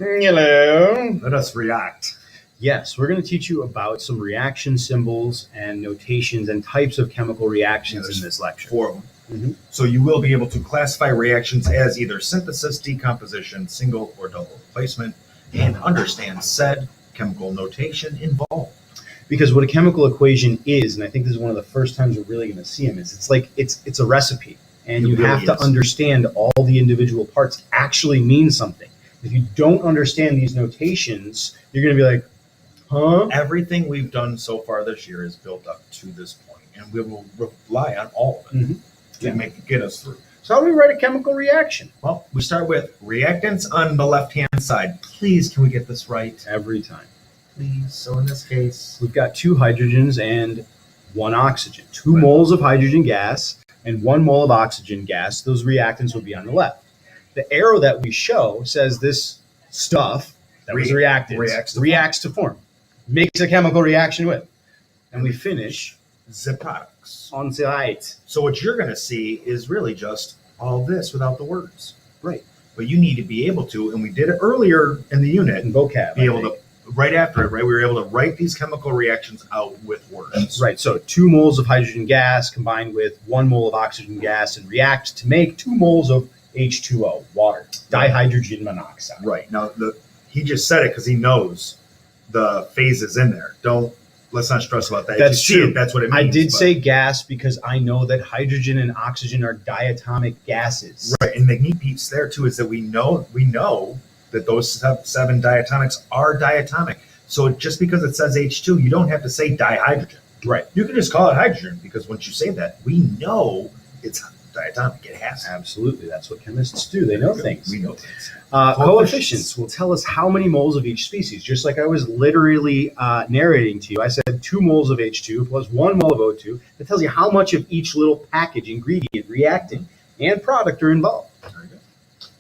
Hello. Let us react. Yes, we're going to teach you about some reaction symbols and notations and types of chemical reactions in this lecture. 4 of them. So you will be able to classify reactions as either synthesis, decomposition, single or double replacement, and understand said chemical notation involved. Because what a chemical equation is, and I think this is one of the first times we're really going to see them, is it's a recipe, and you have to understand all the individual parts actually mean something. If you don't understand these notations, you're going to be like, huh? Everything we've done so far this year is built up to this point, and we will rely on all of it to get us through. So how do we write a chemical reaction? Well, we start with reactants on the left-hand side. Please, can we get this right? Every time. Please. So in this case, we've got 2 hydrogens and 1 oxygen. 2 moles of hydrogen gas and 1 mole of oxygen gas. Those reactants will be on the left. The arrow that we show says this stuff that was reacted reacts to form, makes a chemical reaction with. And we finish the products on the right. So what you're going to see is really just all this without the words. Right. But you need to be able to, and we did it earlier in the unit, in vocab, be able to, right after it, right, we were able to write these chemical reactions out with words. Right, so 2 moles of hydrogen gas combined with 1 mole of oxygen gas and react to make 2 moles of H2O, water, dihydrogen monoxide. Right, now he just said it because he knows the phases in there. Let's not stress about that. That's true. That's what it means. I did say gas because I know that hydrogen and oxygen are diatomic gases. Right, and the neat piece there too is that we know that those 7 diatomics are diatomic. So just because it says H2, you don't have to say dihydrogen. Right. You can just call it hydrogen because once you say that, we know it's diatomic. It has to. Absolutely. That's what chemists do. They know things. We know things. Coefficients will tell us how many moles of each species. Just like I was literally narrating to you, I said 2 moles of H2 plus 1 mole of O2. That tells you how much of each little package, ingredient, reactant, and product are involved. Very good.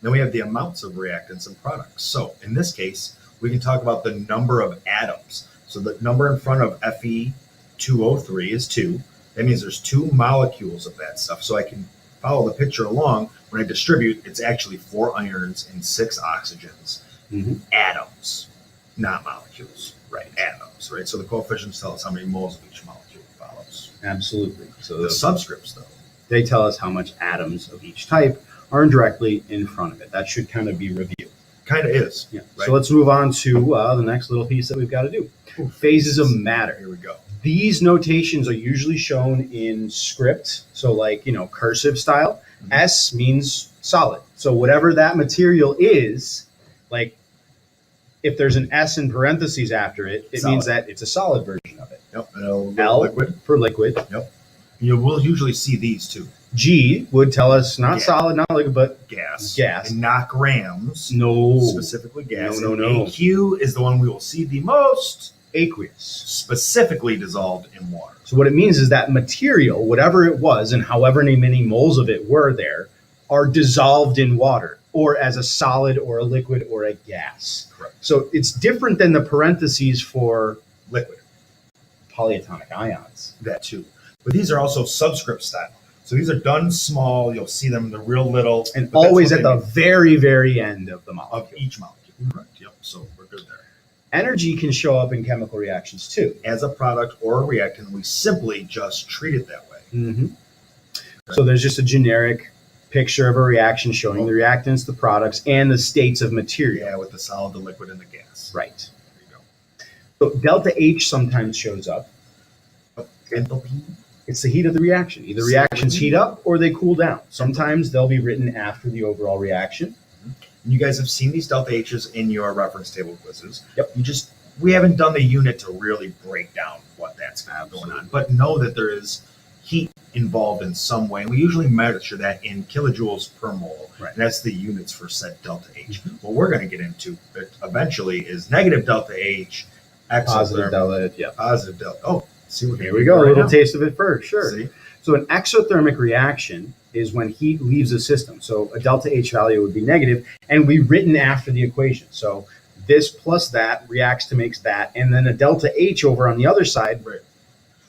Then we have the amounts of reactants and products. So in this case, we can talk about the number of atoms. So the number in front of Fe2O3 is 2. That means there's 2 molecules of that stuff. So I can follow the picture along. When I distribute, it's actually 4 irons and 6 oxygens. Atoms, not molecules. Right, atoms, right? So the coefficients tell us how many moles of each molecule follows. Absolutely. So the subscripts, though, they tell us how much atoms of each type are directly in front of it. That should kind of be reviewed. Kind of is. Yeah. Right? So let's move on to the next little piece that we've got to do. Phases of matter. Here we go. These notations are usually shown in script, so like, cursive style. S means solid. So whatever that material is, like if there's an S in parentheses after it, it means that it's a solid version of it. Yep. L liquid. For liquid. Yep. You will usually see these too. G would tell us not solid, not liquid, but gas. Gas. And not grams. No. Specifically gas. No. AQ is the one we will see the most. Aqueous. Specifically dissolved in water. So what it means is that material, whatever it was and however many moles of it were there, are dissolved in water or as a solid or a liquid or a gas. Correct. So it's different than the parentheses for liquid. Polyatomic ions. That too. But these are also subscript style. So these are done small. You'll see them, they're real little. And always at the very, very end of the molecule. Of each molecule. Correct. Yep. So we're good there. Energy can show up in chemical reactions too. As a product or a reactant, we simply just treat it that way. So there's just a generic picture of a reaction showing the reactants, the products, and the states of material. Yeah, with the solid, the liquid, and the gas. Right. There you go. So delta H sometimes shows up. Enthalpy. It's the heat of the reaction. Either reactions heat up or they cool down. Sometimes they'll be written after the overall reaction. You guys have seen these delta H's in your reference table quizzes. Yep. We haven't done the unit to really break down what that's going on, but know that there is heat involved in some way. And we usually measure that in kilojoules per mole. Right. And that's the units for said delta H. What we're going to get into eventually is negative delta H, Positive delta, yeah. Positive delta. Oh, see what here we go. A little taste of it first, sure. See? So an exothermic reaction is when heat leaves the system. So a delta H value would be negative, and we written after the equation. So this plus that reacts to makes that, and then a delta H over on the other side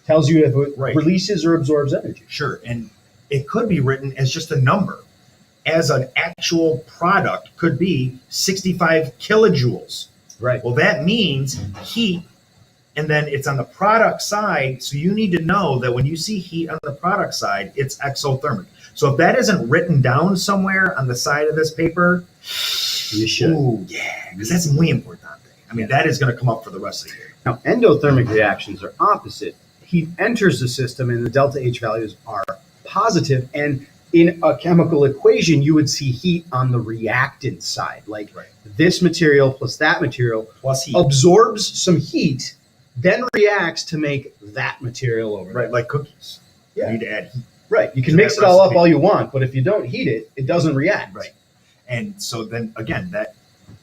tells you if it releases or absorbs energy. Sure, and it could be written as just a number. as an actual product could be 65 kilojoules. Right. Well, that means heat, and then it's on the product side. So you need to know that when you see heat on the product side, it's exothermic. So if that isn't written down somewhere on the side of this paper, You should. ooh, yeah, because that's muy importante. I mean, that is going to come up for the rest of the year. Now, endothermic reactions are opposite. Heat enters the system and the delta H values are positive. And in a chemical equation, you would see heat on the reactant side. Like this material plus that material Plus heat. absorbs some heat, then reacts to make that material over there. Right, like cookies. Yeah. You need to add heat. Right. You can To mix that it all up recipe. all you want, but if you don't heat it, it doesn't react. Right. And so then again, that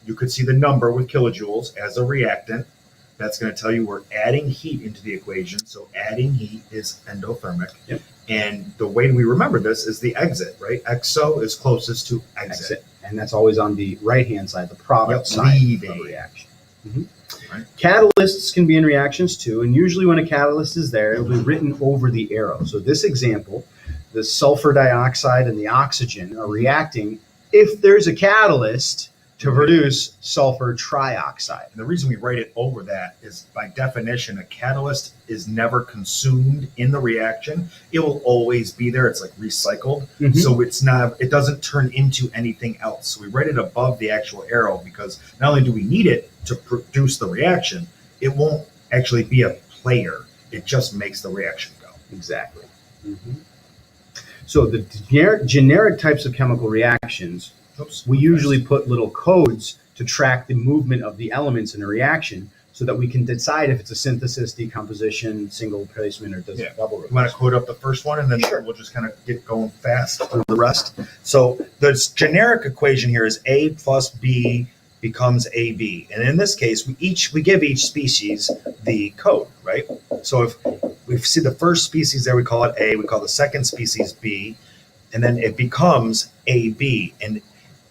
you could see the number with kilojoules as a reactant. That's going to tell you we're adding heat into the equation. So adding heat is endothermic. Yep. And the way we remember this is the exit, right? Exo is closest to exit. And that's always on the right-hand side, the product side leaving. of a reaction. Right. Catalysts can be in reactions too, and usually when a catalyst is there, it'll be written over the arrow. So this example, the sulfur dioxide and the oxygen are reacting if there's a catalyst to produce sulfur trioxide. And the reason we write it over that is by definition, a catalyst is never consumed in the reaction. It will always be there. It's like recycled. So it doesn't turn into anything else. So we write it above the actual arrow because not only do we need it to produce the reaction, it won't actually be a player. It just makes the reaction go. Exactly. So the generic types of chemical reactions, we usually put little codes to track the movement of the elements in a reaction so that we can decide if it's a synthesis, decomposition, single replacement, or double replacement. You want to quote up the first one, and then we'll just kind of get going fast through the rest. So the generic equation here is A plus B becomes AB. And in this case, we give each species the code, right? So if we see the first species there, we call it A, we call the second species B, and then it becomes AB. And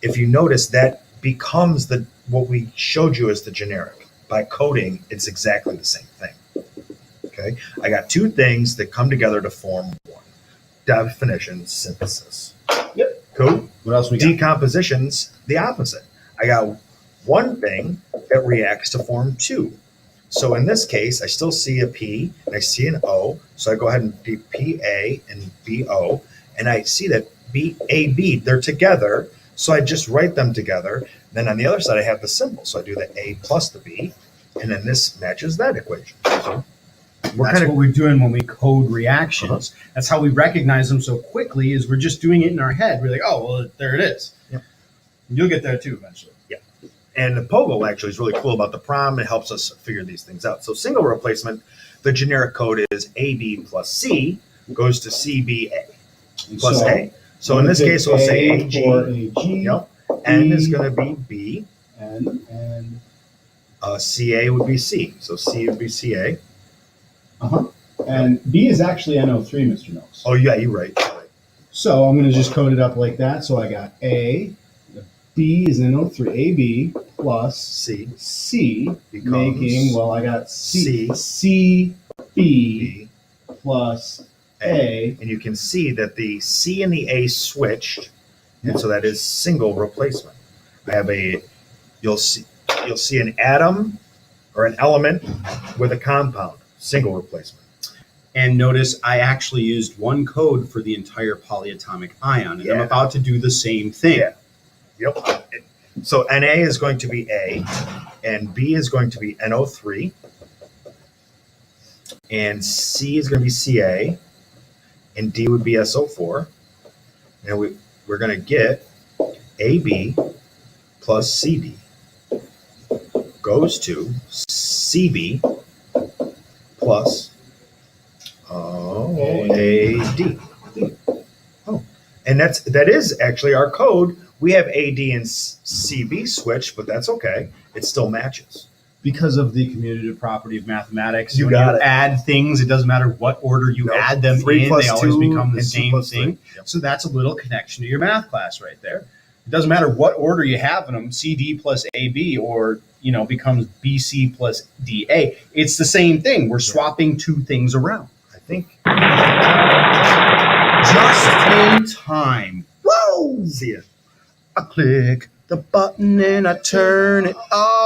if you notice, that becomes what we showed you as the generic. By coding, it's exactly the same thing. Okay? I got two things that come together to form one. Definition, synthesis. Yep. Cool. What else we got? Decomposition's the opposite. I got one thing that reacts to form two. So in this case, I still see a P and I see an O. So I go ahead and do PA and BO. And I see that BAB, they're together. So I just write them together. Then on the other side, I have the symbol. So I do the A plus the B. And then this matches that equation. So That's what we're doing when we code reactions. That's how we recognize them so quickly is we're just doing it in our head. We're like, oh, well, there it is. Yep. You'll get there too eventually. Yeah. And the POGO actually is really cool about the prom. It helps us figure these things out. So single replacement, the generic code is AB plus C goes to CBA plus A. So in this case, we'll say AG. Yep. N is going to be B. And CA would be C. So C would be CA. And B is actually NO3, Mr. Mills. Oh, yeah, you're right. So I'm going to just code it up like that. So I got A, B is NO3, AB plus C becomes making, well, I got C. CB plus A. And you can see that the C and the A switched, and so that is single replacement. I have you'll see an atom or an element with a compound, single replacement. And notice I actually used one code for the entire polyatomic ion, and I'm about to do the same thing. Yeah. Yep. So Na is going to be A, and B is going to be NO3, and C is going to be Ca, and D would be SO4. And we're going to get AB plus CD goes to CB plus AD. Oh, and that is actually our code. We have AD and CB switched, but that's okay. It still matches. Because of the commutative property of mathematics, You when got you it. add things, it doesn't matter what order you add them 3 in, plus they always 2 become the and 2 same plus thing. 3. Yep. So that's a little connection to your math class right there. It doesn't matter what order you have in them, CD plus AB or becomes BC plus DA. It's the same thing. We're swapping two things around. I think. Just in time. Whoa! go. See ya. I click the button and I turn it on.